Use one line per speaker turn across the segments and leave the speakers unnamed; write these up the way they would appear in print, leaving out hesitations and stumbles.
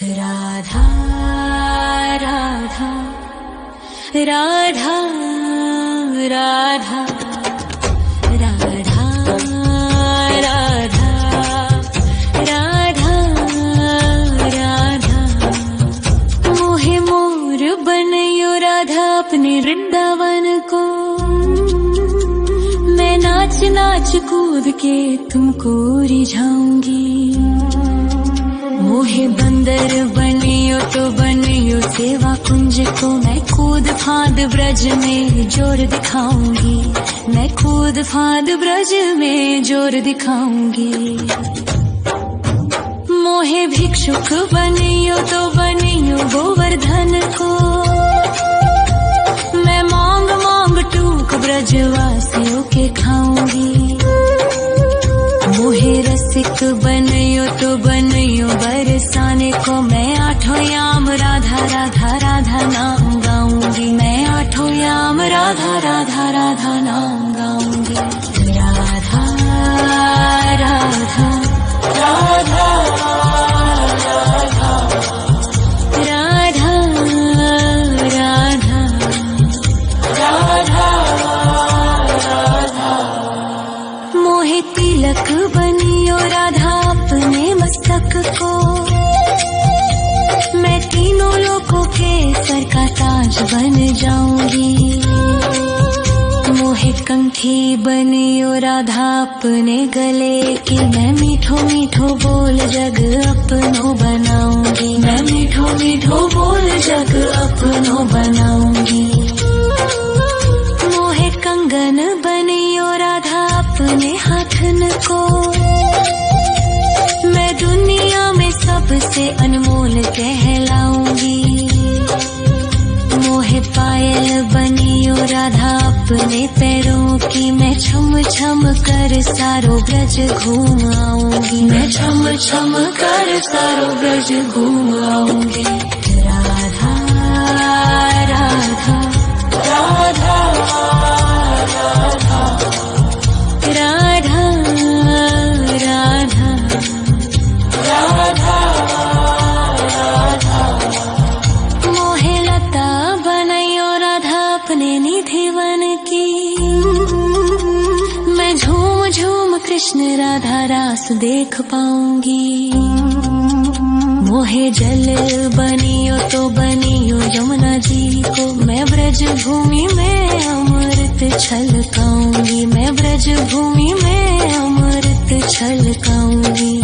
राधा राधा राधा राधा राधा राधा राधा राधा मोहे मोर बनयो राधा अपने वृंदावन को। मैं नाच नाच कूद के तुमको रिझाऊंगी। मोहे बंदर बनियो तो बनियो सेवा कुंज को। मैं कूद फांद ब्रज में जोर दिखाऊंगी। मैं कूद फांद ब्रज में जोर दिखाऊंगी। मोहे भिक्षुक बनियो तो बनियो गोवर्धन को। मैं मांग मांग टूक ब्रजवासियों के खाऊंगी। मोहे रसिक बनयो तो बनयो बरसाने को। मैं आठों याम राधा राधा राधा नाम गाऊंगी। मैं आठों याम राधा राधा राधा नाम गाऊंगी। राधा राधा राधा राधा राधा राधा राधा मोहे तिलक बनियो राधा अपने मस्तक को। मैं तीनों लोगों के सर का ताज बन जाऊंगी। मोहे कंठी बनियो राधा अपने गले की। मैं मीठो मीठो बोल जग अपनो बनाऊंगी। मैं मीठो मीठो बोल जग अपनो बनाऊंगी। मोहे कंगन बनियो राधा अपने हाथन को। मैं दुनिया में सबसे अनमोल कहलाऊंगी। मोहे पायल बनियो राधा अपने पैरों की। मैं छम छम कर सारो ब्रज घूम आऊंगी। मैं छम छम कर सारो ब्रज घूम आऊंगी। राधा राधा राधा राधा राधा राधा राधा राधा मोहे लता बनयो राधा अपने निधिवन की। मैं झूम झूम कृष्ण राधा रास देख पाऊंगी। मोहे जल बनियो तो बनियो यमुना जी को। मैं ब्रज भूमि में अमृत छलकाऊंगी। मैं ब्रज भूमि में अमृत छलकाऊंगी।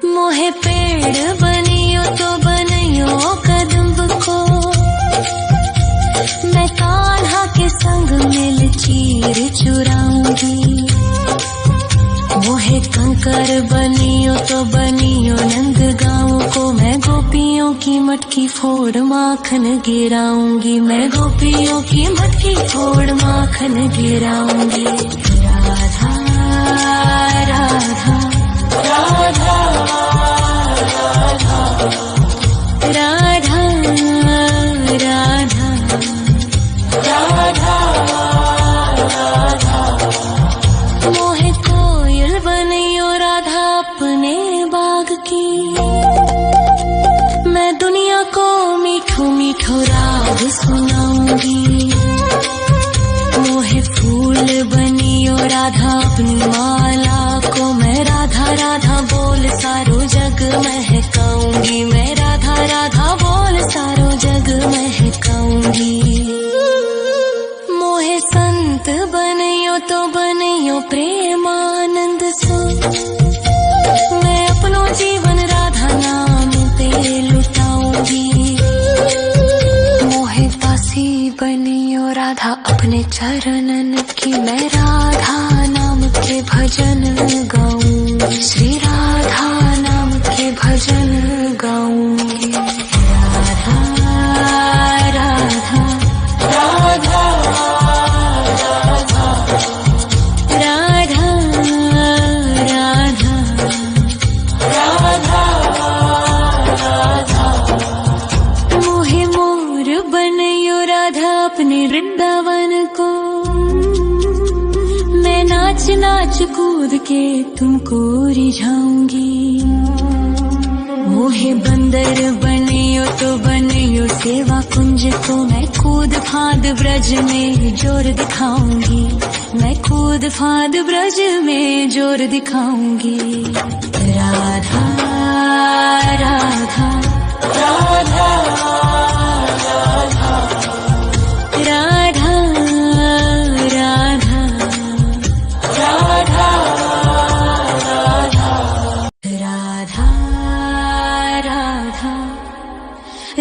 मोहे पेड़ बनियो तो बनियो कदम्ब को। मैं कान्हा के संग मिल चीर चुराऊंगी। मोहे कंकर बनियो तो बनियो नंद गाँव को। मैं गोपियों की मटकी फोड़ माखन गिराऊंगी। मैं गोपियों की मटकी फोड़ माखन गिराऊंगी। राधा राधा राधा राधा राधा राधा राधा मोहे कोयल बनियो राधा अपने बाग की। मैं दुनिया को मीठो मीठो राग सुनाऊंगी। मोहे फूल बनियो राधा अपनी माला को। मैं राधा राधा बोल सारो जग महकाऊंगी। मैं राधा राधा बोल सारो जग महकाऊंगी। मोहे संत बनियो तो बनियो प्रेमानंद सो। मैं अपनो जीवन राधा नाम पे लुटाऊंगी। मोहे दासी बनियो राधा अपने चरणन की। मैं राधा नाम के भजन गाऊंगी। श्री राधा नाम के भजन गाऊंगी। राधा राधा राधा राधा राधा राधा राधा राधा मोहे मोर बनयो राधा अपने वृंदावन को। मैं नाच नाच कूद के तुमको रिझाऊंगी। मोहे मोहे बंदर बनियो तो बनियो सेवा कुंज को मैं कूद फाद ब्रज में जोर दिखाऊंगी, मैं कूद फाद ब्रज में जोर दिखाऊंगी। राधा राधा राधा राधा राधा राधा राधा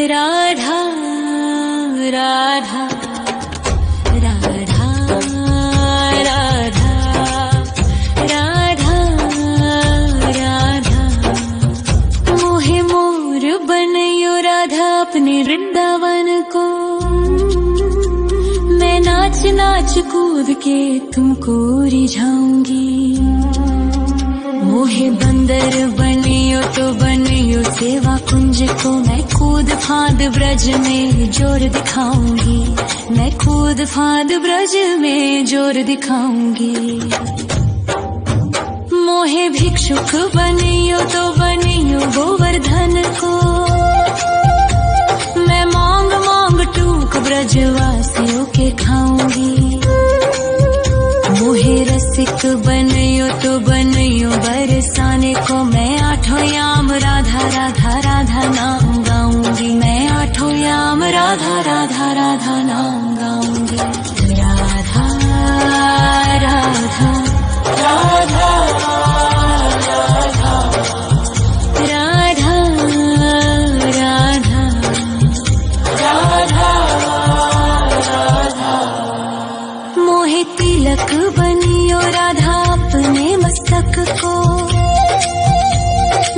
राधा राधा राधा राधा राधा राधा मोहे मोर बनयो राधा अपने वृंदावन को, मैं नाच नाच कूद के तुमको रिझाऊंगी। मोहे बंदर बनियो तो बनियो सेवा कुंज को मैं कूद फाद ब्रज में जोर दिखाऊंगी, मैं कूद फाद ब्रज में जोर दिखाऊंगी। मोहे भिक्षुक बनियो तो बनियो गोवर्धन को, मैं मांग मांग टूक ब्रजवासियों के खाऊंगी। मोहे रसिक बनियो तो बनियो बरसाने को, मैं आठों याम राधा राधा राधा नाम गाऊंगी, मैं आठों याम राधा राधा राधा नाम गाऊंगी। राधा राधा राधा राधा राधा राधा राधा मोहे तिलक बनियो राधा अपने मस्तक को,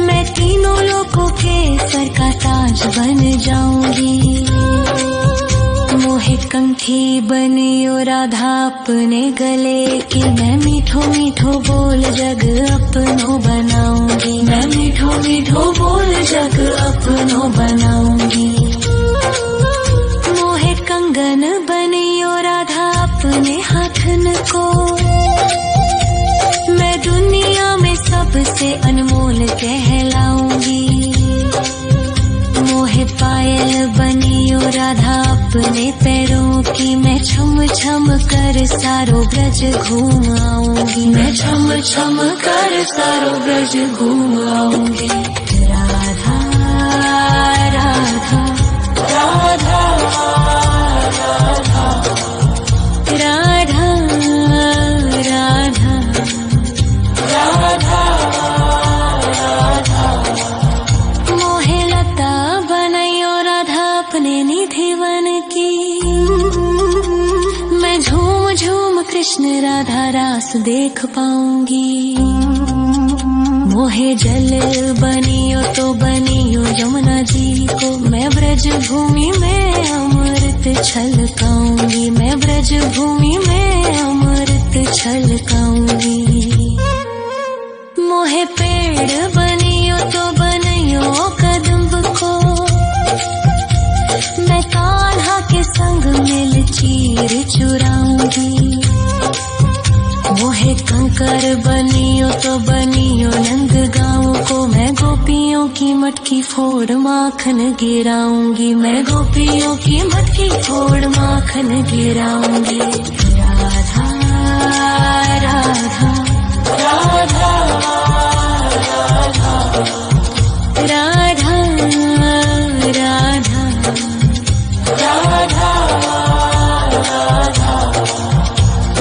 मैं तीनों लोगों के सर का ताज बन जाऊंगी। मोहे कंठी बनियो राधा अपने गले की, मैं मीठो मीठो बोल जग अपनो बनाऊंगी, मैं मीठो मीठो बोल जग अपनो बनाऊंगी। मोहे कंगन बनियो राधा अपने हाथन को, मैं दुनिया में सबसे अनमोल कहलाऊंगी। मोहे पायल बनियो राधा अपने पैरों की, मैं छम छम कर सारो ब्रज घूम आऊंगी, मैं छम छम कर सारो ब्रज घूम आऊंगी। राधा राधा राधा राधा राधा राधा राधा मोहे लता बनयो राधा अपने निधि वन की, मैं झूम झूम कृष्ण राधा रास देख पाऊंगी। मोहे जल बनियो तो बनियो यमुना जी को, मैं ब्रज भूमि में अमृत छलकाऊंगी, मैं ब्रज भूमि में अमृत छलकाऊंगी। मोहे पेड़ बनियो तो बनियो कदम्ब को, मैं कान्हा के संग मिल चीर चुराऊंगी। मोहे कंकर बनियो तो बनियो नंद गाँव को, मैं गोपियों की मटकी फोड़ माखन गिराऊंगी, मैं गोपियों की मटकी फोड़ माखन गिराऊंगी। राधा राधा राधा राधा राधा राधा राधा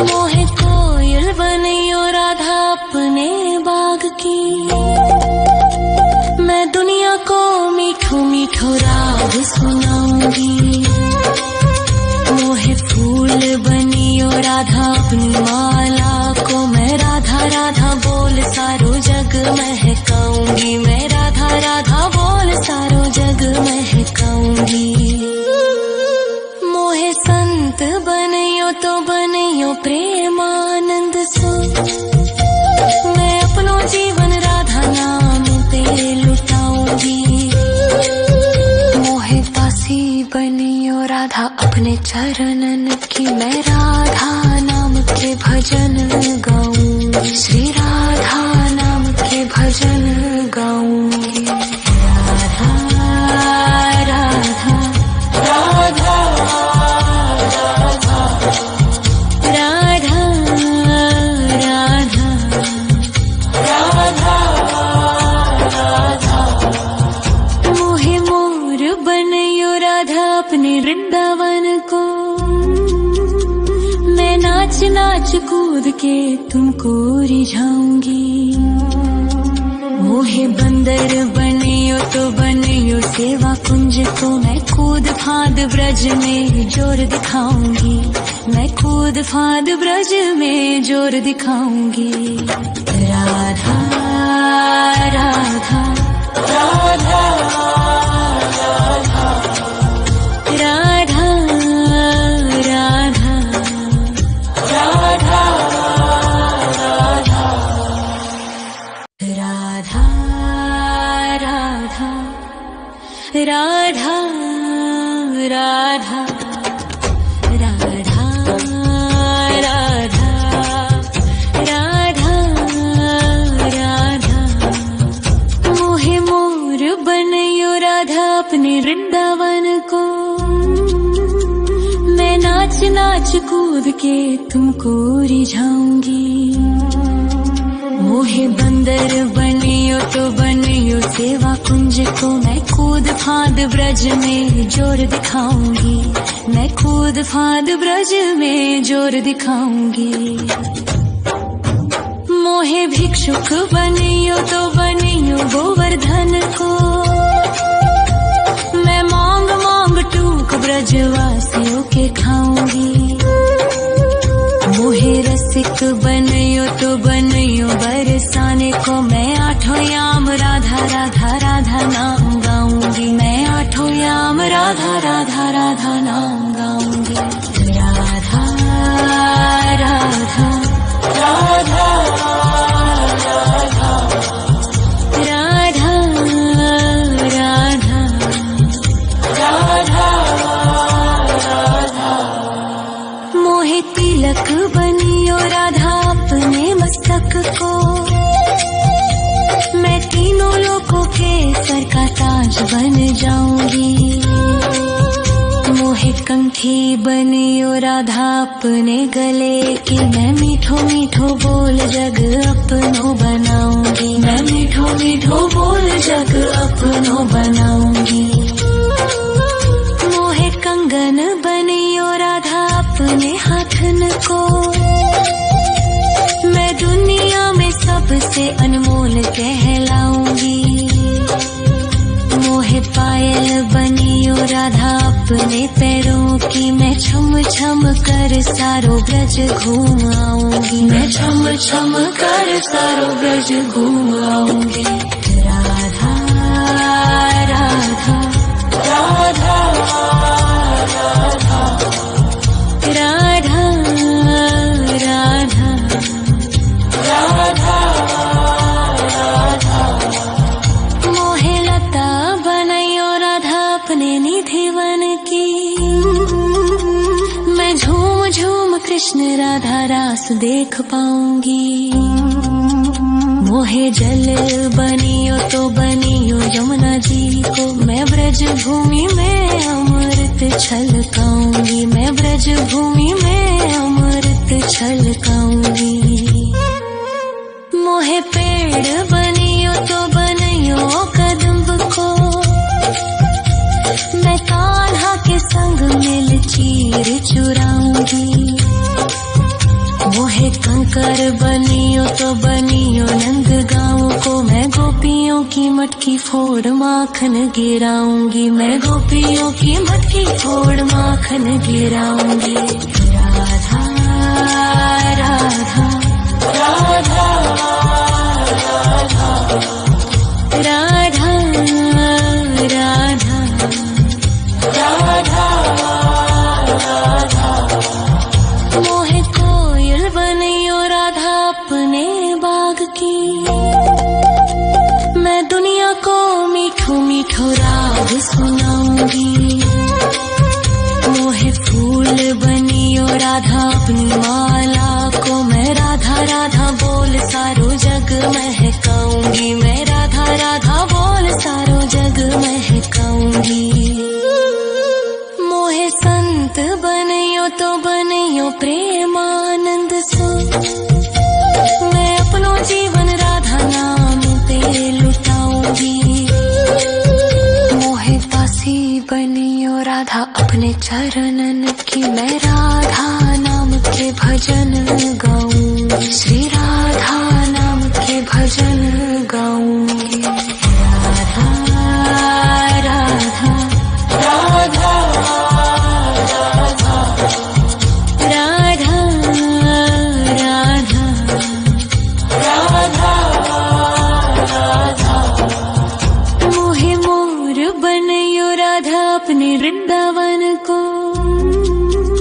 मोहे कोयल बनियो राधा अपने बाग की, मैं दुनिया को मीठो मीठो राग सुनाऊंगी। मोहे फूल बनियो राधा अपनी माला को, मैं राधा राधा बोल सारो जग महकाऊंगी, मैं राधा राधा बोल सारो जग महकाऊंगी। मोहे संत बनियो तो बनियो प्रेमानंद सो, मैं अपनो जीवन राधा नाम पे लुटाऊंगी। मोहे दासी बनियो राधा अपने चरणन की, मैं राधा नाम के भजन गाऊंगी, श्री राधा नाम के भजन गाऊंगी। राधा नाच कूद के तुमको रिझाऊंगी। मोहे बंदर बनियो तो बनियो सेवा कुंज को, मैं कूद फांद ब्रज में जोर दिखाऊंगी। मैं कूद फांद ब्रज में जोर दिखाऊंगी। राधा राधा राधा राधा राधा राधा राधा राधा राधा राधा राधा राधा राधा। मोहे मोर बनयो राधा अपने वृंदावन को, मैं नाच नाच कूद के तुमको रिझाऊंगी। मोहे बंदर बनियो तो बनियो सेवा कुंज को, मैं कूद फांद ब्रज में जोर दिखाऊंगी। मैं कूद फांद ब्रज में जोर दिखाऊंगी। मोहे भिक्षुक बनियो तो बनियो गोवर्धन को, मैं मांग मांग टूक ब्रजवासियों के खाऊंगी। मोहे रसिक बनियो तो बनियो बरसाने को, मैं आठों याम राधा राधा राधा नाम गाऊंगी। मैं आठों याम राधा राधा राधा नाम गाऊंगी। राधा राधा राधा राधा राधा राधा राधा। मोहे तिलक बनियो राधा अपने मस्तक को, मैं तीनों लोगों के सर का ताज बन जाऊंगी। मोहे कंठी बनियो राधा अपने गले की, मैं मीठो मीठो बोल जग अपनो बनाऊंगी। मैं मीठो मीठो बोल जग अपनो बनाऊंगी। मोहे कंगन बनियो राधा अपने हाथन को, मैं दुनिया में सबसे अनमोल कहलाऊंगी। मोहे पायल बनियो राधा अपने पैरों की, मैं छम छम कर सारो ब्रज घूम आऊंगी। मैं छम छम कर सारो ब्रज घूम आऊंगी। राधा राधा राधा राधा राधा राधा राधा राधा। मोहे लता बनयो राधा अपने निधिवन की, मैं झूम झूम कृष्ण राधा रास देख पाऊंगी। मोहे जल बनियो तो बनियो यमुना जी को, मैं ब्रज भूमि में अमृत छलकाऊंगी। मैं ब्रज भूमि में अमृत छलकाऊंगी। मोहे पेड़ बनियो तो बनियो कदम्ब को, मैं कान्हा के संग मिल चीर चुराऊंगी। मोहे कंकर बनियो तो बनियो नंद गाँव को, मैं गोपियों की मटकी फोड़ माखन गिराऊंगी। मैं गोपियों की मटकी फोड़ माखन गिराऊंगी। राधा राधा राधा राधा राधा राधा राधा। मोहे कोयल बनियो राधा अपने बाग की, मैं दुनिया को मीठो मीठो राग सुनाऊंगी। मोहे फूल बनियो राधा अपनी माला को, मैं राधा राधा बोल सारो जग महकाऊंगी। मैं राधा राधा बोल सारो जग महकाऊंगी। मोहे संत बनियो तो बनियो प्रेमानंद सो, मैं अपनो जीवन राधा नाम पे लुटाऊंगी। मोहे दासी बनियो राधा अपने चरणन की, मैं राधा नाम के भजन गाऊं।